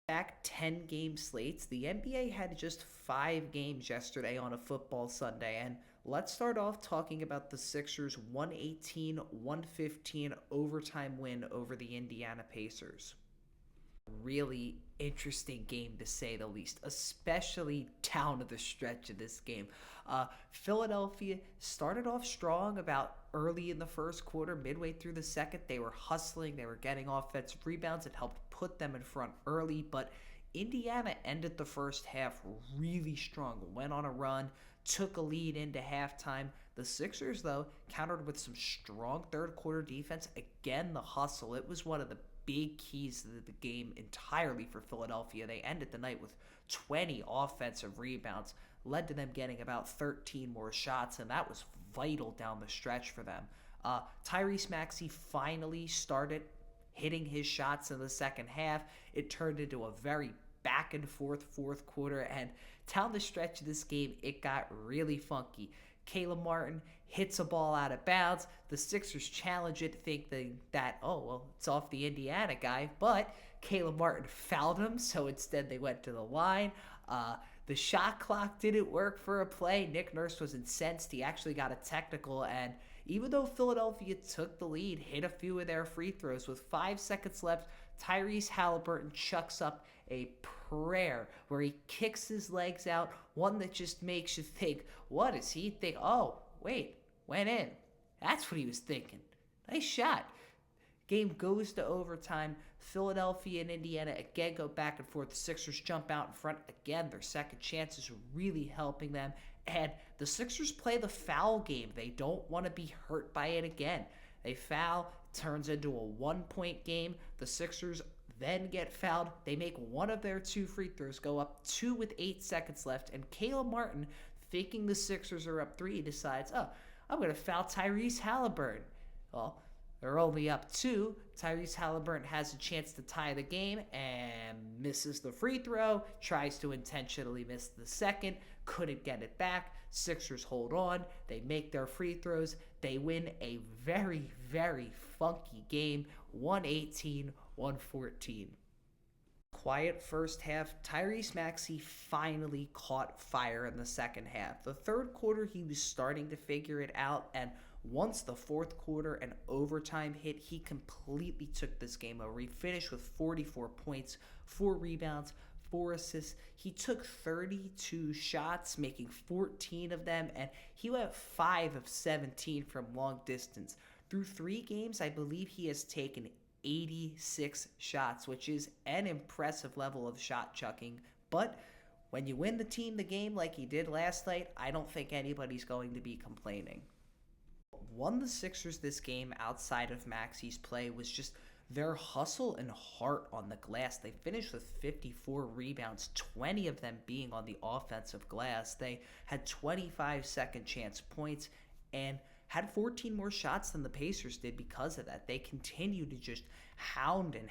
Back 10 game slates. The NBA had just 5 games yesterday on a football Sunday. And let's start off talking about the Sixers' 118-115 overtime win over the Indiana Pacers. Really interesting game to say the least, especially down to the stretch of this game. Philadelphia started off strong about early in the first quarter. Midway through the second, they were hustling, they were getting offensive rebounds. It helped put them in front early, but Indiana ended the first half really strong, went on a run, took a lead into halftime. The Sixers, though, countered with some strong third quarter defense. Again, the hustle. It was one of the big keys to the game entirely for Philadelphia. They ended the night with 20 offensive rebounds, led to them getting about 13 more shots, and that was vital down the stretch for them. Tyrese Maxey finally started hitting his shots in the second half. It turned into a very back and forth fourth quarter, and down the stretch of this game, it got really funky. Caleb Martin hits a ball out of bounds. The Sixers challenge it, thinking that, oh, well, it's off the Indiana guy. But Caleb Martin fouled him, so instead they went to the line. The shot clock didn't work for a play. Nick Nurse was incensed. He actually got a technical, and even though Philadelphia took the lead, hit a few of their free throws, with 5 seconds left, Tyrese Halliburton chucks up a prayer where he kicks his legs out, one that just makes you think, what is he think? Oh, wait, went in. That's what he was thinking. Nice shot. Game goes to overtime. Philadelphia and Indiana again go back and forth. The Sixers jump out in front again. Their second chance is really helping them. And the Sixers play the foul game. They don't want to be hurt by it again. They foul, turns into a 1-point game. The Sixers then get fouled. They make one of their 2 free throws, go up 2 with 8 seconds left, and Caleb Martin, thinking the Sixers are up 3, decides, oh, I'm going to foul Tyrese Halliburton. Well, they're only up 2. Tyrese Halliburton has a chance to tie the game and misses the free throw, tries to intentionally miss the second, couldn't get it back. Sixers hold on. They make their free throws. They win a very, very funky game, 118-114. Quiet first half. Tyrese Maxey finally caught fire in the second half. The third quarter, he was starting to figure it out, and once the fourth quarter and overtime hit, he completely took this game over. He finished with 44 points, 4 rebounds, 4 assists. He took 32 shots, making 14 of them, and he went 5 of 17 from long distance. Through 3 games, I believe he has taken 86 shots, which is an impressive level of shot chucking. But when you win the team the game like he did last night, I don't think anybody's going to be complaining. Won the Sixers this game outside of Maxey's play was just their hustle and heart on the glass. They finished with 54 rebounds, 20 of them being on the offensive glass. They had 25 second chance points and had 14 more shots than the Pacers did because of that. They continued to just hound, and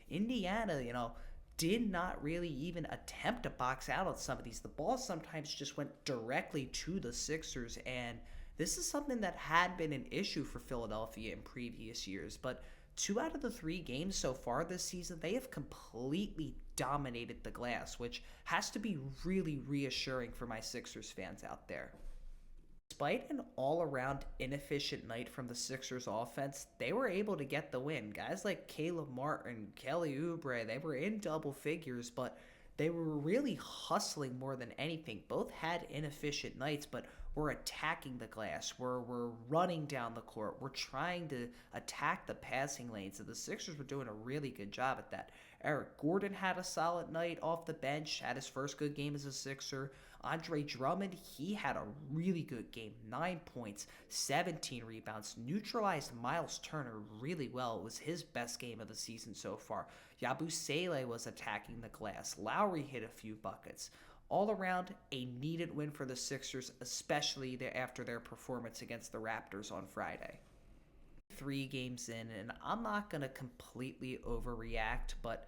Indiana, did not really even attempt to box out on some of these. The ball sometimes just went directly to the Sixers, and this is something that had been an issue for Philadelphia in previous years, but 2 out of the 3 games so far this season, they have completely dominated the glass, which has to be really reassuring for my Sixers fans out there. Despite an all-around inefficient night from the Sixers offense, they were able to get the win. Guys like Caleb Martin, Kelly Oubre, they were in double figures, but they were really hustling more than anything. Both had inefficient nights, but were attacking the glass. We're running down the court. We're trying to attack the passing lanes, and the Sixers were doing a really good job at that. Eric Gordon had a solid night off the bench, had his first good game as a Sixer. Andre Drummond, he had a really good game, 9 points, 17 rebounds, neutralized Miles Turner really well. It was his best game of the season so far. Yabusele was attacking the glass. Lowry hit a few buckets. All around, a needed win for the Sixers, especially after their performance against the Raptors on Friday. 3 games in, and I'm not going to completely overreact, but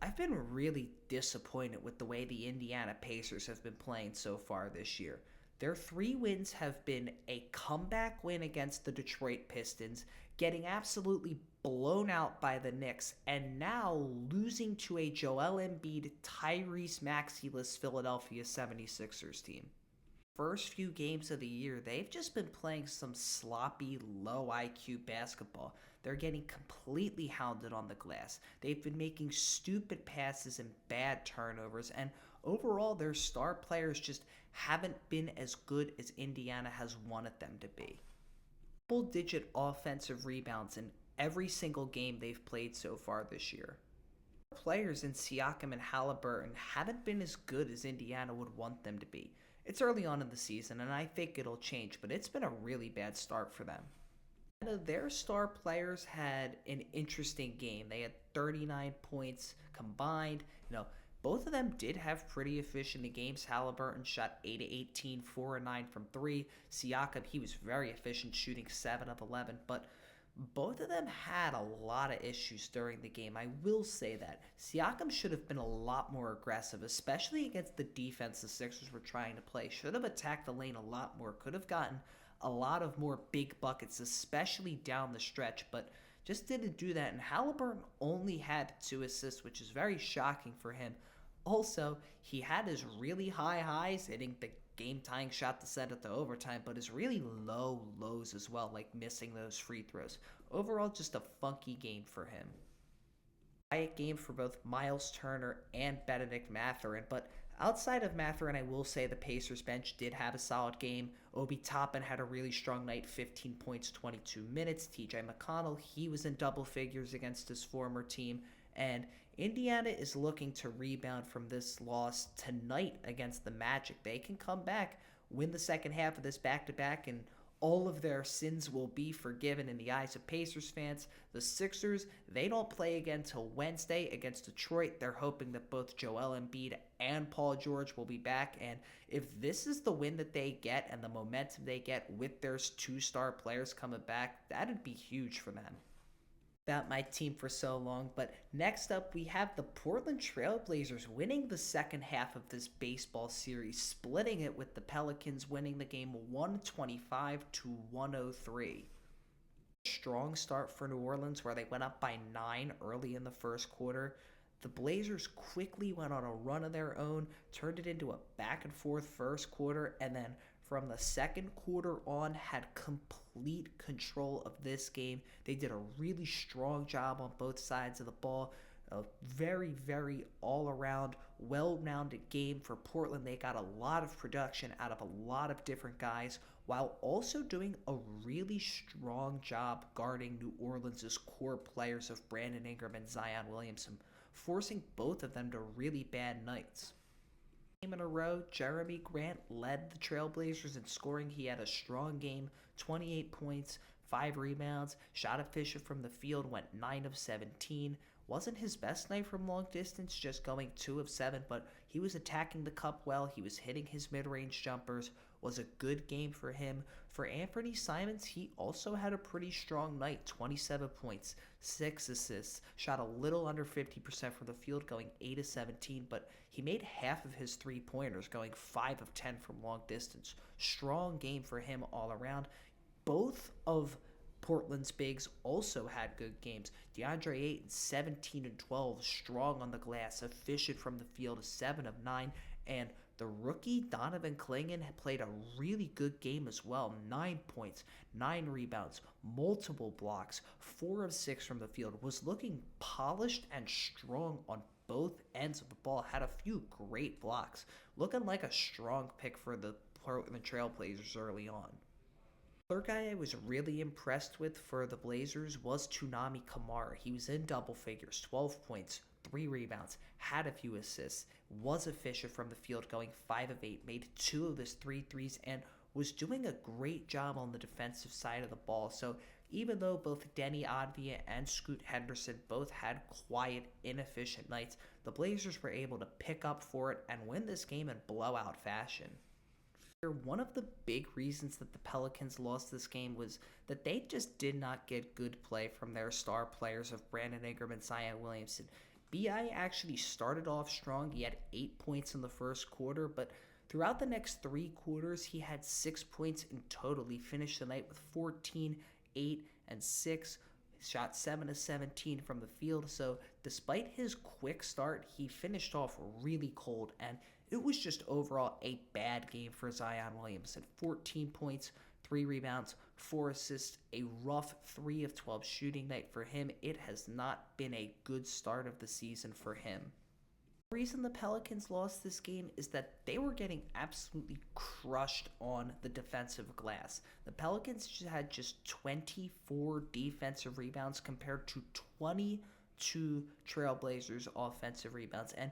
I've been really disappointed with the way the Indiana Pacers have been playing so far this year. Their 3 wins have been a comeback win against the Detroit Pistons, getting absolutely blown out by the Knicks, and now losing to a Joel Embiid, Tyrese Maxey-less Philadelphia 76ers team. First few games of the year, they've just been playing some sloppy, low IQ basketball. They're getting completely hounded on the glass. They've been making stupid passes and bad turnovers, and overall, their star players just haven't been as good as Indiana has wanted them to be. Double-digit offensive rebounds in every single game they've played so far this year. Players in Siakam and Halliburton haven't been as good as Indiana would want them to be. It's early on in the season, and I think it'll change, but it's been a really bad start for them. Their star players had an interesting game. They had 39 points combined. Both of them did have pretty efficient games. Halliburton shot 8 of 18, 4 of 9 from 3. Siakam, he was very efficient, shooting 7 of 11, but both of them had a lot of issues during the game. I will say that. Siakam should have been a lot more aggressive, especially against the defense the Sixers were trying to play. Should have attacked the lane a lot more. Could have gotten a lot of more big buckets, especially down the stretch, but just didn't do that. And Halliburton only had 2 assists, which is very shocking for him. Also, he had his really high highs, hitting the game-tying shot to set it to overtime, but his really low lows as well, like missing those free throws. Overall, just a funky game for him. Quiet game for both Miles Turner and Benedict Mathurin, but outside of Mathurin, I will say the Pacers bench did have a solid game. Obi Toppin had a really strong night, 15 points, 22 minutes. TJ McConnell, he was in double figures against his former team, and Indiana is looking to rebound from this loss tonight against the Magic. They can come back, win the second half of this back-to-back, and all of their sins will be forgiven in the eyes of Pacers fans. The Sixers, they don't play again till Wednesday against Detroit. They're hoping that both Joel Embiid and Paul George will be back, and if this is the win that they get and the momentum they get with their 2-star players coming back, that'd be huge for them. About my team for so long, but next up we have the Portland Trail Blazers winning the second half of this baseball series, splitting it with the Pelicans winning the game 125-103. Strong start for New Orleans where they went up by 9 early in the first quarter. The Blazers quickly went on a run of their own, turned it into a back and forth first quarter, and then from the second quarter on had complete control of this game. They did a really strong job on both sides of the ball. A very, very all-around, well-rounded game for Portland. They got a lot of production out of a lot of different guys while also doing a really strong job guarding New Orleans' core players of Brandon Ingram and Zion Williamson, forcing both of them to really bad nights. Game in a row, Jeremy Grant led the Trailblazers in scoring. He had a strong game, 28 points, 5 rebounds, shot efficient from the field, went 9 of 17. Wasn't his best night from long distance, just going 2 of 7, but he was attacking the cup well. He was hitting his mid-range jumpers. Was a good game for him. For Anthony Simons, he also had a pretty strong night, 27 points, 6 assists, shot a little under 50% from the field, going 8 of 17, but he made half of his 3-pointers, going 5 of 10 from long distance. Strong game for him all around. Both of Portland's bigs also had good games. DeAndre Ayton, 17 and 12, strong on the glass, efficient from the field, 7 of 9, and the rookie Donovan Clingan played a really good game as well. 9 points, 9 rebounds, multiple blocks, 4 of 6 from the field. Was looking polished and strong on both ends of the ball. Had a few great blocks. Looking like a strong pick for the Portland Trailblazers early on. Other guy I was really impressed with for the Blazers was Toonami Camara. He was in double figures, 12 points, 3 rebounds, had a few assists, was efficient from the field, going 5 of 8, made 2 of his 3 threes, and was doing a great job on the defensive side of the ball. So even though both Denny Advia and Scoot Henderson both had quiet, inefficient nights, the Blazers were able to pick up for it and win this game in blowout fashion. One of the big reasons that the Pelicans lost this game was that they just did not get good play from their star players of Brandon Ingram and Zion Williamson. B.I. actually started off strong. He had 8 points in the first quarter, but Throughout the next 3 quarters, he had 6 points in total. He finished the night with 14, 8, and 6. Shot 7 of 17 from the field. So despite his quick start, he finished off really cold, and it was just overall a bad game for Zion Williamson. 14 points, 3 rebounds, 4 assists, a rough 3 of 12 shooting night for him. It has not been a good start of the season for him. The reason the Pelicans lost this game is that they were getting absolutely crushed on the defensive glass. The Pelicans had just 24 defensive rebounds compared to 22 Trailblazers offensive rebounds. And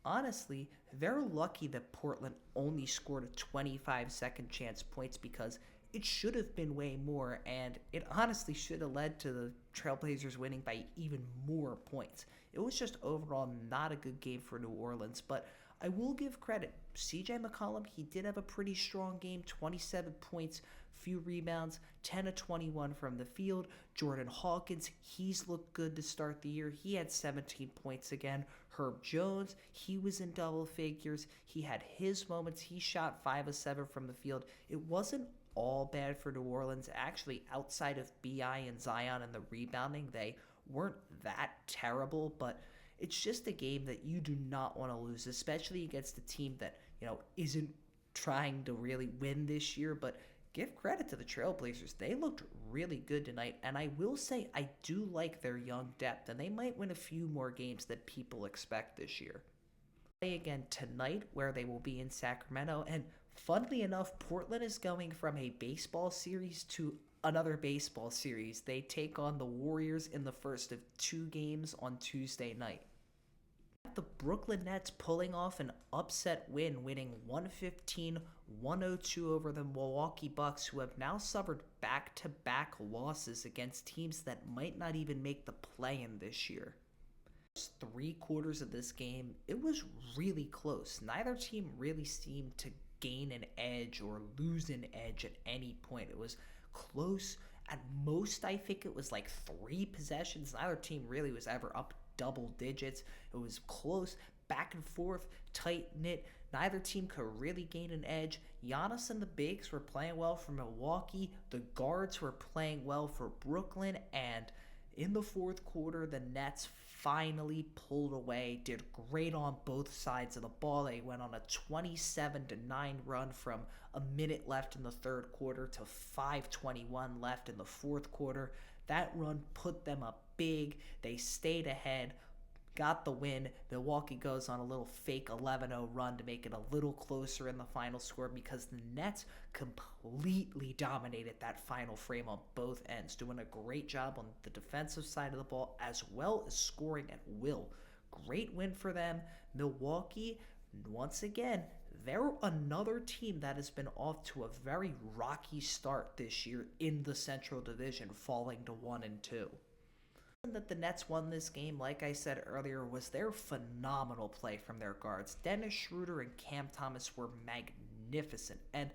honestly, they're lucky that Portland only scored a 25 second chance points, because it should have been way more, and it honestly should have led to the Trailblazers winning by even more points. It was just overall not a good game for New Orleans, but I will give credit. CJ McCollum, he did have a pretty strong game, 27 points, few rebounds, 10 of 21 from the field. Jordan Hawkins, he's looked good to start the year. He had 17 points again. Herb Jones, he was in double figures. He had his moments. He shot 5 of 7 from the field. It wasn't all bad for New Orleans. Actually, outside of BI and Zion and the rebounding, they weren't that terrible, but it's just a game that you do not want to lose, especially against a team that, isn't trying to really win this year. But give credit to the Trailblazers. They looked really good tonight, and I will say I do like their young depth, and they might win a few more games that people expect this year. Play again tonight, where they will be in Sacramento, and funnily enough, Portland is going from a baseball series to another baseball series. They take on the Warriors in the first of 2 games on Tuesday night. The Brooklyn Nets pulling off an upset win, winning 115-102 over the Milwaukee Bucks, who have now suffered back-to-back losses against teams that might not even make the play-in this year. 3 quarters of this game, it was really close. Neither team really seemed to gain an edge or lose an edge at any point. It was close. At most, I think it was like 3 possessions. Neither team really was ever up double digits. It was close, back and forth, tight-knit. Neither team could really gain an edge. Giannis and the bigs were playing well for Milwaukee. The guards were playing well for Brooklyn. And in the fourth quarter, the Nets finally pulled away, did great on both sides of the ball. They went on a 27-9 run from a minute left in the third quarter to 5:21 left in the fourth quarter. That run put them up big. They stayed ahead, got the win. Milwaukee goes on a little fake 11-0 run to make it a little closer in the final score, because the Nets completely dominated that final frame on both ends, doing a great job on the defensive side of the ball as well as scoring at will. Great win for them. Milwaukee, once again, they're another team that has been off to a very rocky start this year in the Central Division, falling to 1-2. That the Nets won this game, like I said earlier, was their phenomenal play from their guards. Dennis Schroeder and Cam Thomas were magnificent, and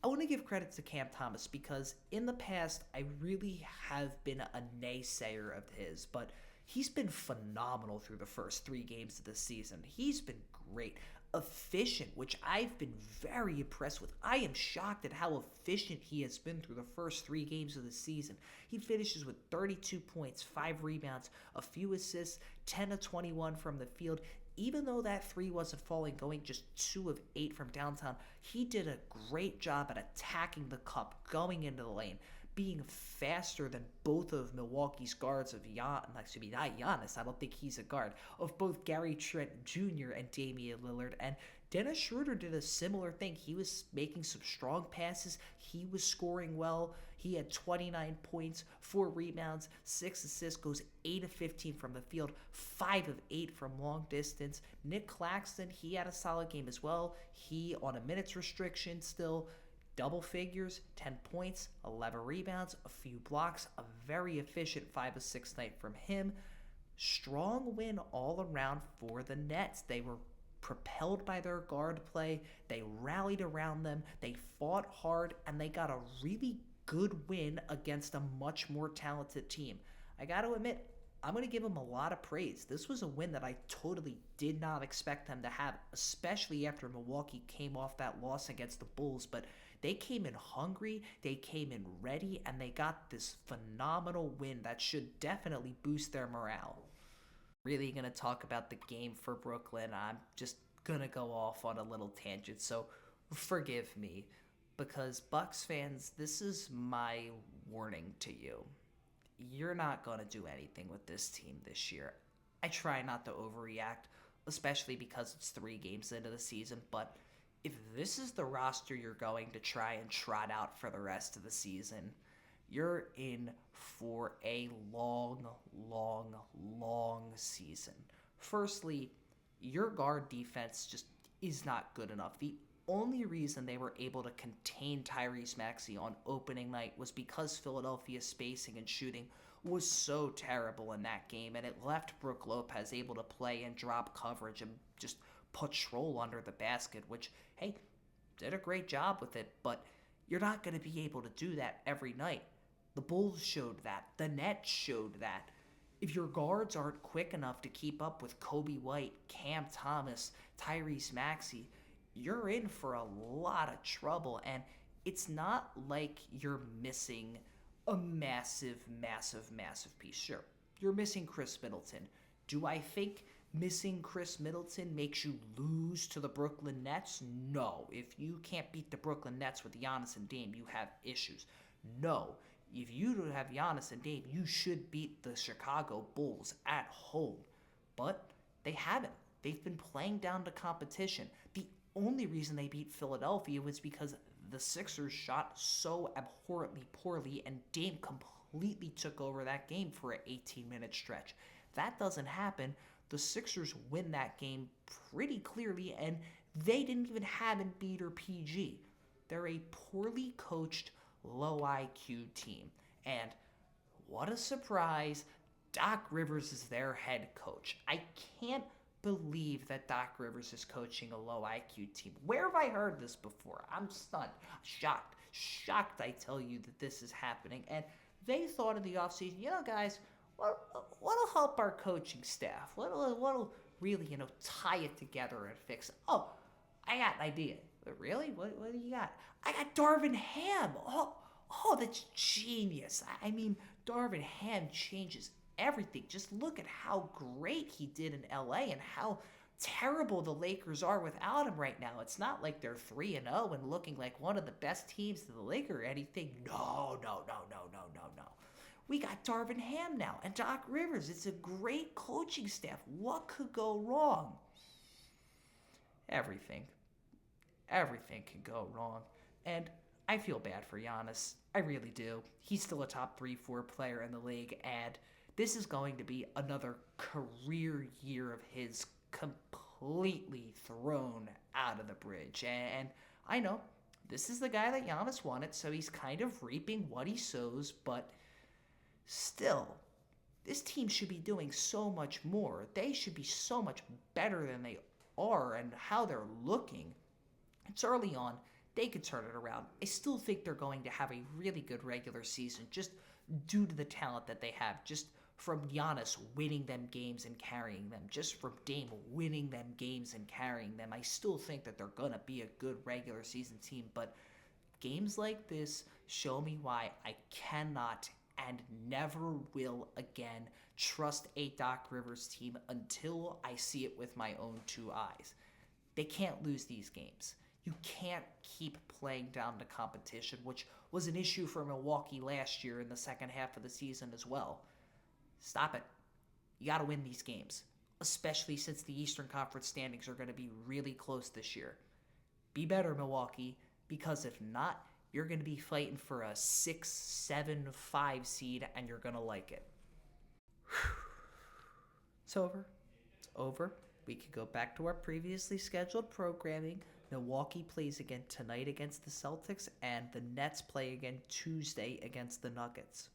I want to give credit to Cam Thomas, because in the past I really have been a naysayer of his, but he's been phenomenal through the first 3 games of the season. He's been great. Efficient, which I've been very impressed with. I am shocked at how efficient he has been through the first 3 games of the season. He finishes with 32 points, 5 rebounds, a few assists, 10 of 21 from the field. Even though that 3 wasn't falling, going just 2 of 8 from downtown, he did a great job at attacking the cup, going into the lane, being faster than both of Milwaukee's guards of not Giannis, I don't think he's a guard, of both Gary Trent Jr. and Damian Lillard. And Dennis Schroeder did a similar thing. He was making some strong passes. He was scoring well. He had 29 points, 4 rebounds, 6 assists, goes 8 of 15 from the field, 5 of 8 from long distance. Nick Claxton, he had a solid game as well. He on a minutes restriction still. Double figures, 10 points, 11 rebounds, a few blocks, a very efficient 5 of 6 night from him. Strong win all around for the Nets. They were propelled by their guard play. They rallied around them. They fought hard, and they got a really good win against a much more talented team. I got to admit, I'm going to give them a lot of praise. This was a win that I totally did not expect them to have, especially after Milwaukee came off that loss against the Bulls. But they came in hungry, they came in ready, and they got this phenomenal win that should definitely boost their morale. Really going to talk about the game for Brooklyn. I'm just going to go off on a little tangent, so forgive me. Because Bucks fans, this is my warning to you. You're not going to do anything with this team this year. I try not to overreact, especially because it's 3 games into the season, but if this is the roster you're going to try and trot out for the rest of the season, you're in for a long, long, long season. Firstly, your guard defense just is not good enough. The only reason they were able to contain Tyrese Maxey on opening night was because Philadelphia's spacing and shooting was so terrible in that game, and it left Brook Lopez able to play and drop coverage and just patrol under the basket, which, hey, did a great job with it, but you're not going to be able to do that every night. The Bulls showed that. The Nets showed that. If your guards aren't quick enough to keep up with Kobe White, Cam Thomas, Tyrese Maxey, you're in for a lot of trouble, and it's not like you're missing a massive, massive, massive piece. Sure, you're missing Chris Middleton. Do I think missing Chris Middleton makes you lose to the Brooklyn Nets? No. If you can't beat the Brooklyn Nets with Giannis and Dame, you have issues. No. If you don't have Giannis and Dame, you should beat the Chicago Bulls at home. But they haven't. They've been playing down to competition. The only reason they beat Philadelphia was because the Sixers shot so abhorrently poorly and Dame completely took over that game for an 18-minute stretch. That doesn't happen. The Sixers win that game pretty clearly, and they didn't even have Embiid or PG. They're a poorly coached, low IQ team. And what a surprise, Doc Rivers is their head coach. I can't believe that Doc Rivers is coaching a low IQ team. Where have I heard this before? I'm stunned. Shocked, I tell you, that this is happening. And they thought in the offseason, guys, what'll help our coaching staff? What'll really, tie it together and fix it? Oh, I got an idea. Really? What do you got? I got Darvin Ham. Oh, that's genius. I mean, Darvin Ham changes everything. Just look at how great he did in LA and how terrible the Lakers are without him right now. It's not like they're 3-0 and looking like one of the best teams in the league or anything. No. We got Darvin Ham now and Doc Rivers. It's a great coaching staff. What could go wrong? Everything can go wrong. And I feel bad for Giannis. I really do. He's still a top 3-4 player in the league, and this is going to be another career year of his completely thrown out of the bridge. And I know this is the guy that Giannis wanted, so he's kind of reaping what he sows, but still, this team should be doing so much more. They should be so much better than they are and how they're looking. It's early on. They could turn it around. I still think they're going to have a really good regular season just due to the talent that they have. Just from Giannis winning them games and carrying them. Just from Dame winning them games and carrying them. I still think that they're going to be a good regular season team. But games like this show me why I cannot and never will again trust a Doc Rivers team until I see it with my own 2 eyes. They can't lose these games. You can't keep playing down to competition, which was an issue for Milwaukee last year in the second half of the season as well. Stop it. You got to win these games, especially since the Eastern Conference standings are going to be really close this year. Be better, Milwaukee, because if not, you're going to be fighting for a 6, 7, 5 seed, and you're going to like it. It's over. It's over. We could go back to our previously scheduled programming. Milwaukee plays again tonight against the Celtics, and the Nets play again Tuesday against the Nuggets.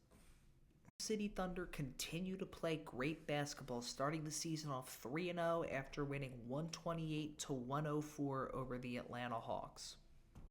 City Thunder continue to play great basketball, starting the season off 3-0 after winning 128-104 over the Atlanta Hawks.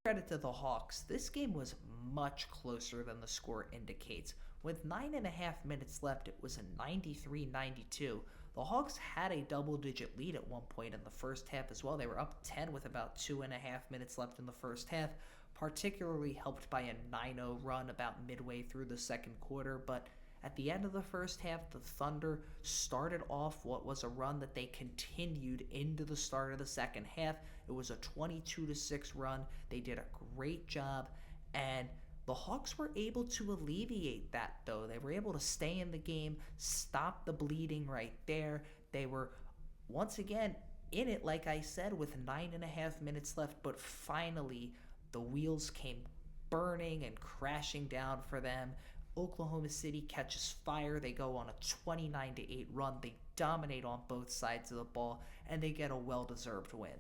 Credit to the Hawks, this game was much closer than the score indicates. With 9.5 minutes left, it was a 93-92. The Hawks had a double-digit lead at one point in the first half as well. They were up 10 with about 2.5 minutes left in the first half, particularly helped by a 9-0 run about midway through the second quarter. But at the end of the first half, the Thunder started off what was a run that they continued into the start of the second half. It was a 22-6 run. They did a great job, and the Hawks were able to alleviate that, though. They were able to stay in the game, stop the bleeding right there. They were, once again, in it, like I said, with 9.5 minutes left, but finally the wheels came burning and crashing down for them. Oklahoma City catches fire. They go on a 29-8 run. They dominate on both sides of the ball, and they get a well-deserved win.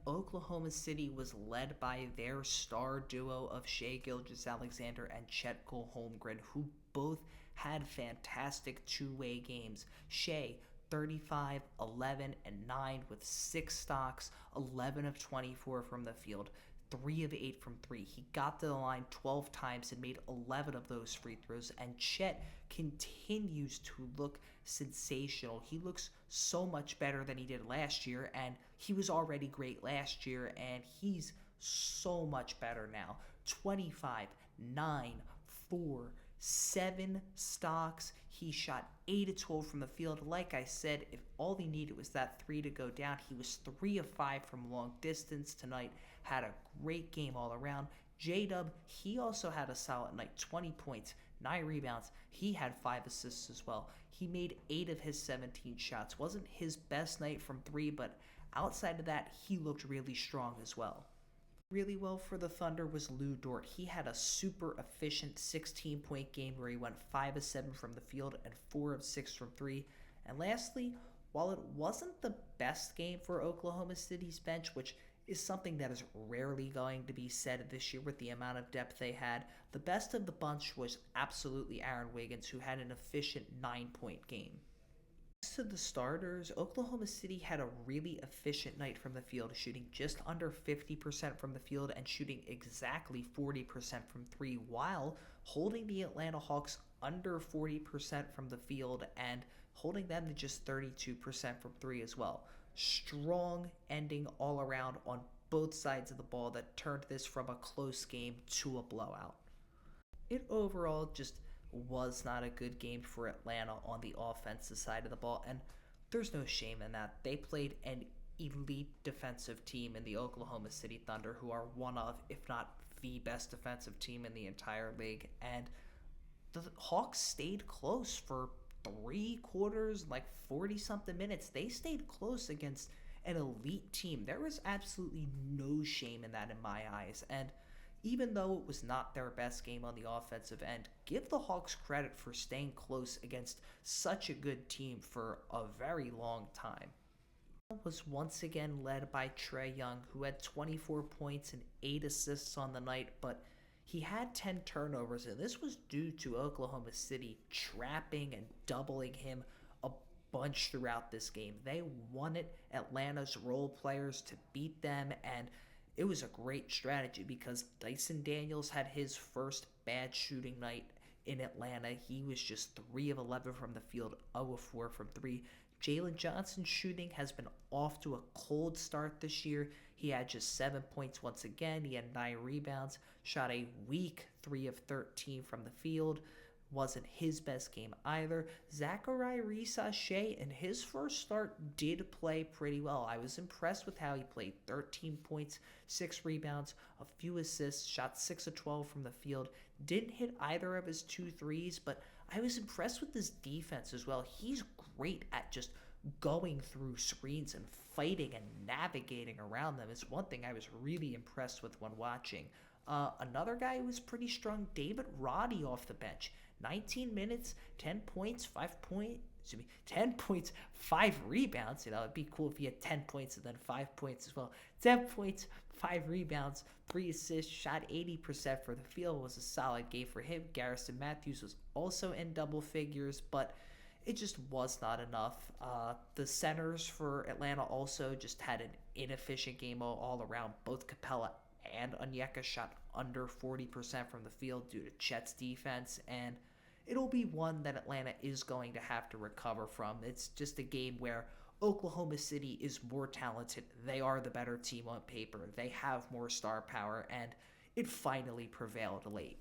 Oklahoma City was led by their star duo of Shai Gilgeous-Alexander and Chet Holmgren, who both had fantastic two-way games. Shai, 35, 11, and 9 with 6 stocks, 11 of 24 from the field, 3 of 8 from 3. He got to the line 12 times and made 11 of those free throws, and Chet continues to look sensational. He looks so much better than he did last year, and he was already great last year, and he's so much better now. 25, 9, 4, 7 stocks. He shot 8 of 12 from the field. Like I said, if all he needed was that 3 to go down, he was 3 of 5 from long distance tonight. Had a great game all around. J-Dub, he also had a solid night. 20 points, 9 rebounds. He had 5 assists as well. He made 8 of his 17 shots. Wasn't his best night from 3, but outside of that, he looked really strong as well. Really well for the Thunder was Lou Dort. He had a super efficient 16-point game where he went 5 of 7 from the field and 4 of 6 from 3. And lastly, while it wasn't the best game for Oklahoma City's bench, which is something that is rarely going to be said this year with the amount of depth they had, the best of the bunch was absolutely Aaron Wiggins, who had an efficient 9-point game. Next to the starters, Oklahoma City had a really efficient night from the field, shooting just under 50% from the field and shooting exactly 40% from 3, while holding the Atlanta Hawks under 40% from the field and holding them to just 32% from 3 as well. Strong ending all around on both sides of the ball that turned this from a close game to a blowout. It overall just was not a good game for Atlanta on the offensive side of the ball, and there's no shame in that. They played an elite defensive team in the Oklahoma City Thunder, who are one of, if not the best defensive team in the entire league, and the Hawks stayed close for 3 quarters, like 40-something minutes. They stayed close against an elite team. There was absolutely no shame in that in my eyes, and even though it was not their best game on the offensive end, give the Hawks credit for staying close against such a good team for a very long time. Was once again led by Trae Young, who had 24 points and 8 assists on the night, but he had 10 turnovers, and this was due to Oklahoma City trapping and doubling him a bunch throughout this game. They wanted Atlanta's role players to beat them, and it was a great strategy because Dyson Daniels had his first bad shooting night in Atlanta. He was just 3 of 11 from the field, 0 of 4 from 3. Jalen Johnson's shooting has been off to a cold start this year. He had just 7 points once again. He had 9 rebounds, shot a weak 3 of 13 from the field. Wasn't his best game either. Zachary Rissache in his first start did play pretty well. I was impressed with how he played. 13 points, 6 rebounds, a few assists, shot 6 of 12 from the field. Didn't hit either of his 2 threes, but I was impressed with his defense as well. He's great at just going through screens and fighting and navigating around them. Is one thing I was really impressed with when watching. Another guy who was pretty strong, David Roddy off the bench. 19 minutes, 10 points, 10 points, 5 rebounds. It'd be cool if he had 10 points and then 5 points as well. 10 points, 5 rebounds, 3 assists, shot 80% for the field. Was a solid game for him. Garrison Matthews was also in double figures, but it just was not enough. The centers for Atlanta also just had an inefficient game all around. Both Capella and Onyeka shot under 40% from the field due to Chet's defense, and it'll be one that Atlanta is going to have to recover from. It's just a game where Oklahoma City is more talented. They are the better team on paper. They have more star power, and it finally prevailed late.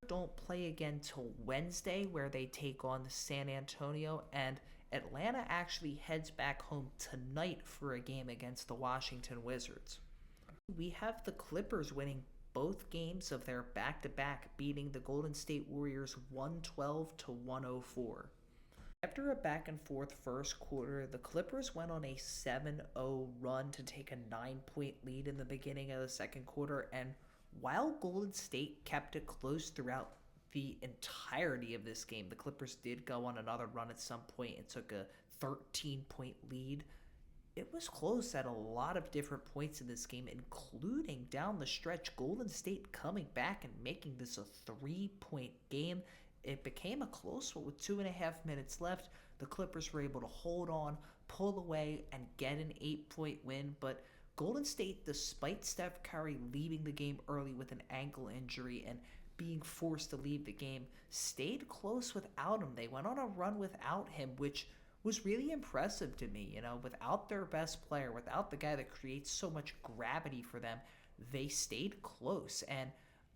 Don't play again till Wednesday, where they take on San Antonio, and Atlanta actually heads back home tonight for a game against the Washington Wizards. We have the Clippers winning both games of their back-to-back, beating the Golden State Warriors 112 to 104. After a back-and-forth first quarter, the Clippers went on a 7-0 run to take a 9-point lead in the beginning of the second quarter, and while Golden State kept it close throughout the entirety of this game, the Clippers did go on another run at some point and took a 13-point lead. It was close at a lot of different points in this game, including down the stretch, Golden State coming back and making this a 3-point game. It became a close one with 2.5 minutes left. The Clippers were able to hold on, pull away, and get an 8-point win, but Golden State, despite Steph Curry leaving the game early with an ankle injury and being forced to leave the game, stayed close without him. They went on a run without him, which was really impressive to me. Without their best player, without the guy that creates so much gravity for them, they stayed close. And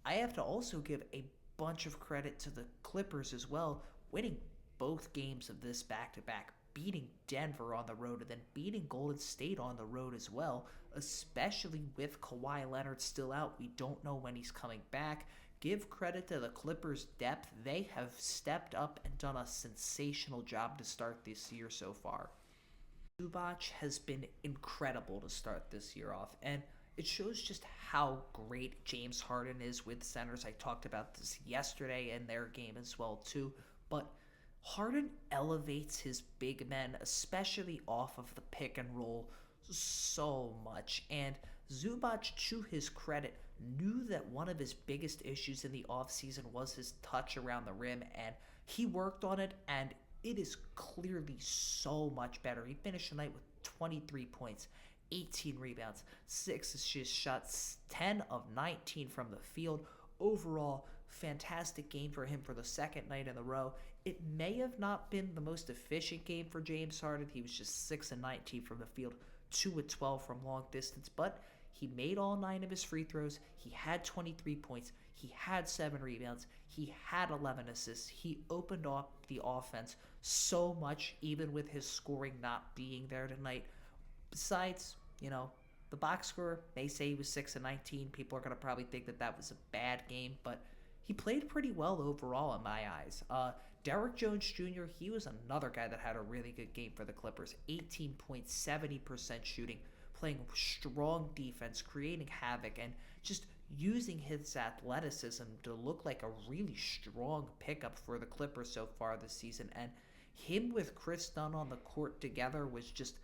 I have to also give a bunch of credit to the Clippers as well, winning both games of this back-to-back, beating Denver on the road and then beating Golden State on the road as well, especially with Kawhi Leonard still out. We don't know when he's coming back. Give credit to the Clippers' depth. They have stepped up and done a sensational job to start this year so far. Zubac has been incredible to start this year off, and it shows just how great James Harden is with centers. I talked about this yesterday in their game as well too, but Harden elevates his big men, especially off of the pick and roll, so much. And Zubac, to his credit, knew that one of his biggest issues in the offseason was his touch around the rim, and he worked on it, and it is clearly so much better. He finished the night with 23 points, 18 rebounds, 6 assist shots, 10 of 19 from the field. Overall, fantastic game for him for the second night in a row. It may have not been the most efficient game for James Harden. He was just 6 of 19 from the field, 2 of 12 from long distance, but he made all 9 of his free throws. He had 23 points. He had 7 rebounds. He had 11 assists. He opened up the offense so much, even with his scoring not being there tonight. Besides, the box score, they say he was 6 of 19. People are going to probably think that that was a bad game, but he played pretty well overall in my eyes. Derrick Jones Jr., he was another guy that had a really good game for the Clippers. 18 points, 70% shooting, playing strong defense, creating havoc, and just using his athleticism to look like a really strong pickup for the Clippers so far this season. And him with Chris Dunn on the court together was just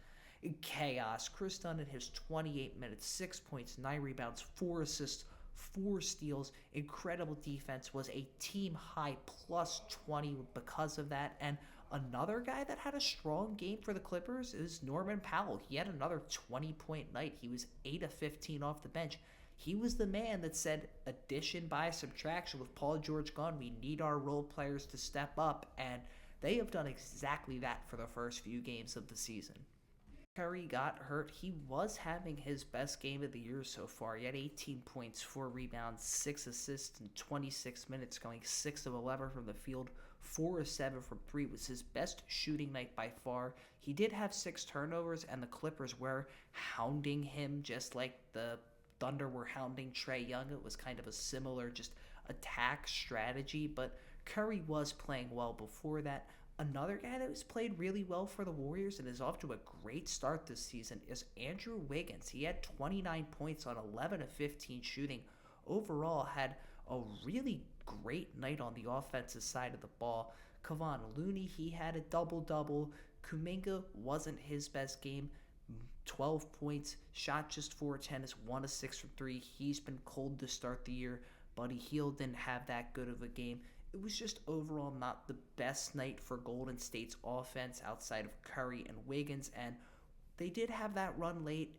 chaos. Chris Dunn in his 28 minutes, 6 points, 9 rebounds, 4 assists, 4 steals, incredible defense, was a team high plus 20 because of that. And another guy that had a strong game for the Clippers is Norman Powell. He had another 20-point night. He was 8 of 15 off the bench. He was the man that said, addition by subtraction with Paul George gone, we need our role players to step up, and they have done exactly that for the first few games of the season. Curry got hurt. He was having his best game of the year so far. He had 18 points, 4 rebounds, 6 assists in 26 minutes, going 6 of 11 from the field, 4 of 7 from 3. It was his best shooting night by far. He did have 6 turnovers, and the Clippers were hounding him just like the Thunder were hounding Trae Young. It was kind of a similar just attack strategy, but Curry was playing well before that. Another guy that has played really well for the Warriors and is off to a great start this season is Andrew Wiggins. He had 29 points on 11 of 15 shooting. Overall, had a really great night on the offensive side of the ball. Kevon Looney, he had a double-double. Kuminga wasn't his best game. 12 points, shot just 4 of 10, is 1 of 6 from 3. He's been cold to start the year. Buddy Hield didn't have that good of a game. It was just overall not the best night for Golden State's offense outside of Curry and Wiggins, and they did have that run late,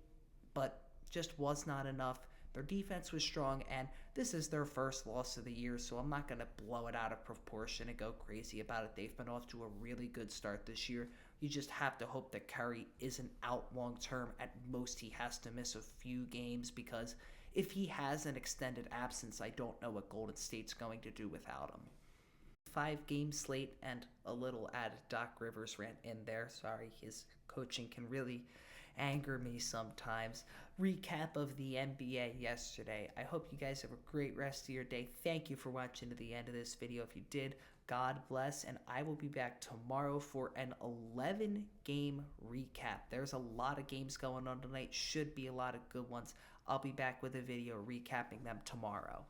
but just was not enough. Their defense was strong, and this is their first loss of the year, so I'm not going to blow it out of proportion and go crazy about it. They've been off to a really good start this year. You just have to hope that Curry isn't out long term. At most, he has to miss a few games, because if he has an extended absence, I don't know what Golden State's going to do without him. 5-game slate and a little added Doc Rivers rant in there. Sorry, his coaching can really anger me sometimes. Recap of the NBA yesterday. I hope you guys have a great rest of your day. Thank you for watching to the end of this video. If you did, God bless, and I will be back tomorrow for an 11-game recap. There's a lot of games going on tonight. Should be a lot of good ones. I'll be back with a video recapping them tomorrow.